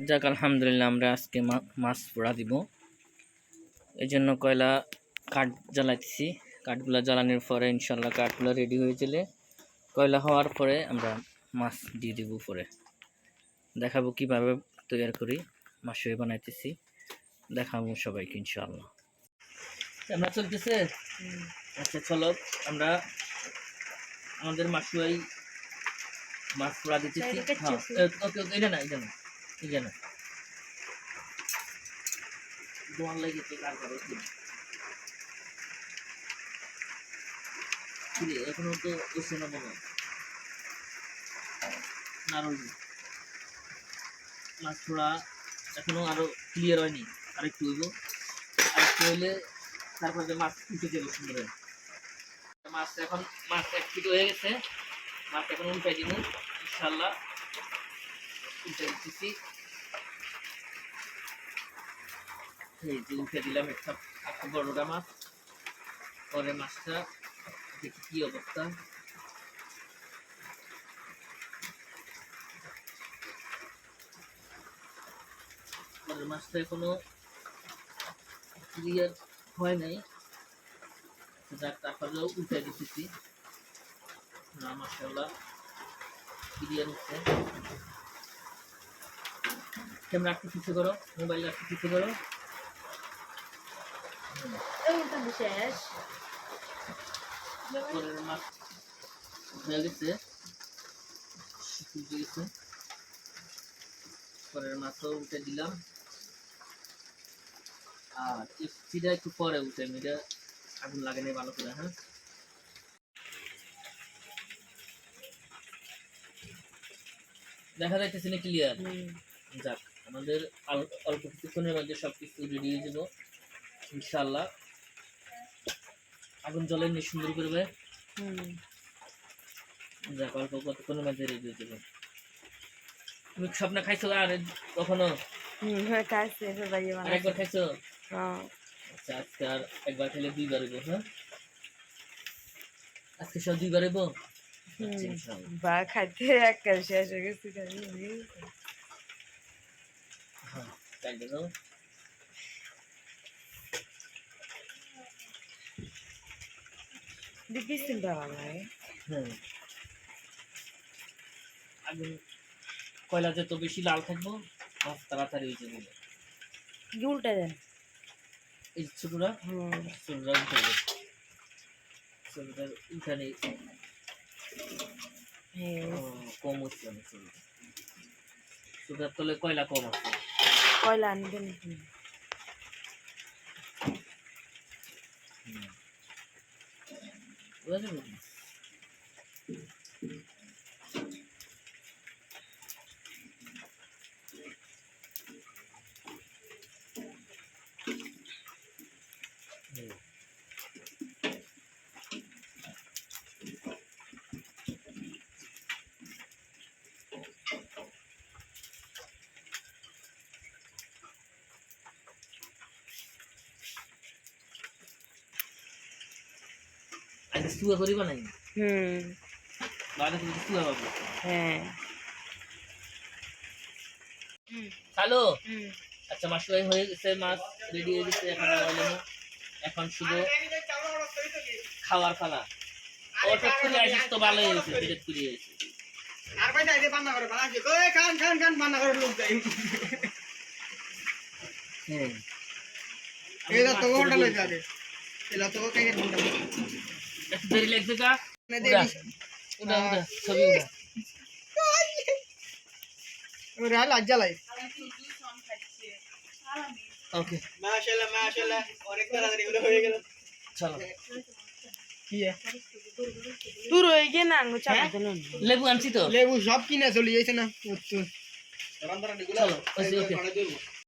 যাক আলহামদুলিল্লাহ, আমরা আজকে মাছ পোড়া দিব। এই জন্য কয়লা কাঠ জ্বালাইতেছি। কাঠগুলা জ্বালানোর পরে ইনশাল্লাহ কাঠগুলা রেডি হয়ে গেলে কয়লা হওয়ার পরে আমরা মাছ দিয়ে দিব উপরে। দেখাবো কিভাবে তৈরি করি, মাছই বানাইতেছি, দেখাবো সবাইকে ইনশাল্লাহ। আমরা চলতেছে। আচ্ছা চলো, আমরা আমাদের মাছুয়াই মাছ পোড়া দিতেছি। ওকে ওকে, এটা না এটা না এটা না, দোয়ান লাগে তো কার করে এখনো তো এসে না মনে নারল মাছ পোড়া এখনো আরো ক্লিয়ার হয়নি, আরেকটু হইব। আরেকটু হইলে তারপরে মাছ উঠে যাবে সুন্দর। মাছ এখন মাছ 1 ফিট হয়ে গেছে। মাছ এখন উল্টাই দিব ইনশাল্লাহ। উল্টে দিচ্ছি, এই যে উল্টে দিলাম একটা বড়টা মাছ। পরে মাছটা দেখি কি অবস্থা। পরের মাছটা এখনো ক্লিয়ার হয় নাই, যাক তারপরেও উল্টে দিতেছি। না মাশাআল্লাহ ক্লিয়ার হচ্ছে। ক্যামেরা একটু পিছু করো, মোবাইল একটু পিছু করো। শেষ পরের মাছ হয়ে গেছে, পরের মাছও উঠে দিলাম। আর চিটা একটু পরে উঠে, এটা আগুন লাগে নেই ভালো করে। হ্যাঁ, দেখা যাইতেছে না ক্লিয়ার? যাক, আমাদের অল্প কিছুক্ষণের মধ্যে সবকিছু রেডি হয়ে যাব ইনশাআল্লাহ। আগুন জ্বলে নিয়ে সুন্দর করবে। যাক, অল্প কতক্ষণের মধ্যে রেডি হয়ে যাবে। তুমি স্বপ্ন খাইছো আর কখনো? একবার খাইছো? আচ্ছা, আজকে আর একবার খেলে 2বার হইব। হ্যাঁ, আজকে সব 2বার হইব। বা খাইতে একটা শেষ হয়ে গেছে। হ্যাঁ, তাই দেখো। আগুন কয়লা যত বেশি লাল থাকবো মাছ তাড়াতাড়ি হয়ে যাবে। উল্টা দেন এই ছোটরা ছোটরা উঠে যাবে, ছোটরা উঠানে কম হচ্ছে অনেক। ছোটরার তলে কয়লা কম আছে, কয়লা আনবেন। বুঝা যাবে। আজকে সুয়া করিবা নাই? বাড়ি থেকে সুয়া পাবো। হ্যাঁ, হ্যালো। আচ্ছা, মাছ হয়ে গেছে, মাছ রেডি হয়ে গেছে। এখন শুধু খাওয়ার পালা। ওটা খুলে আসিস তো ভালো হয়েছে, পেটের খুলে হয়েছে। আর ভাই যাইতে বান্না করে বানাইছে, কই খান খান খান বান্না করে লোক যাই। হ্যাঁ, এরা তো ওটা লই যাবে, এলা তো ওকে কে ঢুন্ডা একটু দেরি লাগবে কা না দেরি উড়া উড়া ছবি উড়া। ওরে লজ্জা লাই। ওকে, মাশাআল্লাহ মাশাআল্লাহ, অনেক তাড়াতাড়ি হয়ে গেল। চলো, কি দূর হয়ে গিয়ে না আঙ্গু চাপা দেন। লেবু আনছি তো, লেবু সব কিনা চলে যাইছে না। চলো ওকে।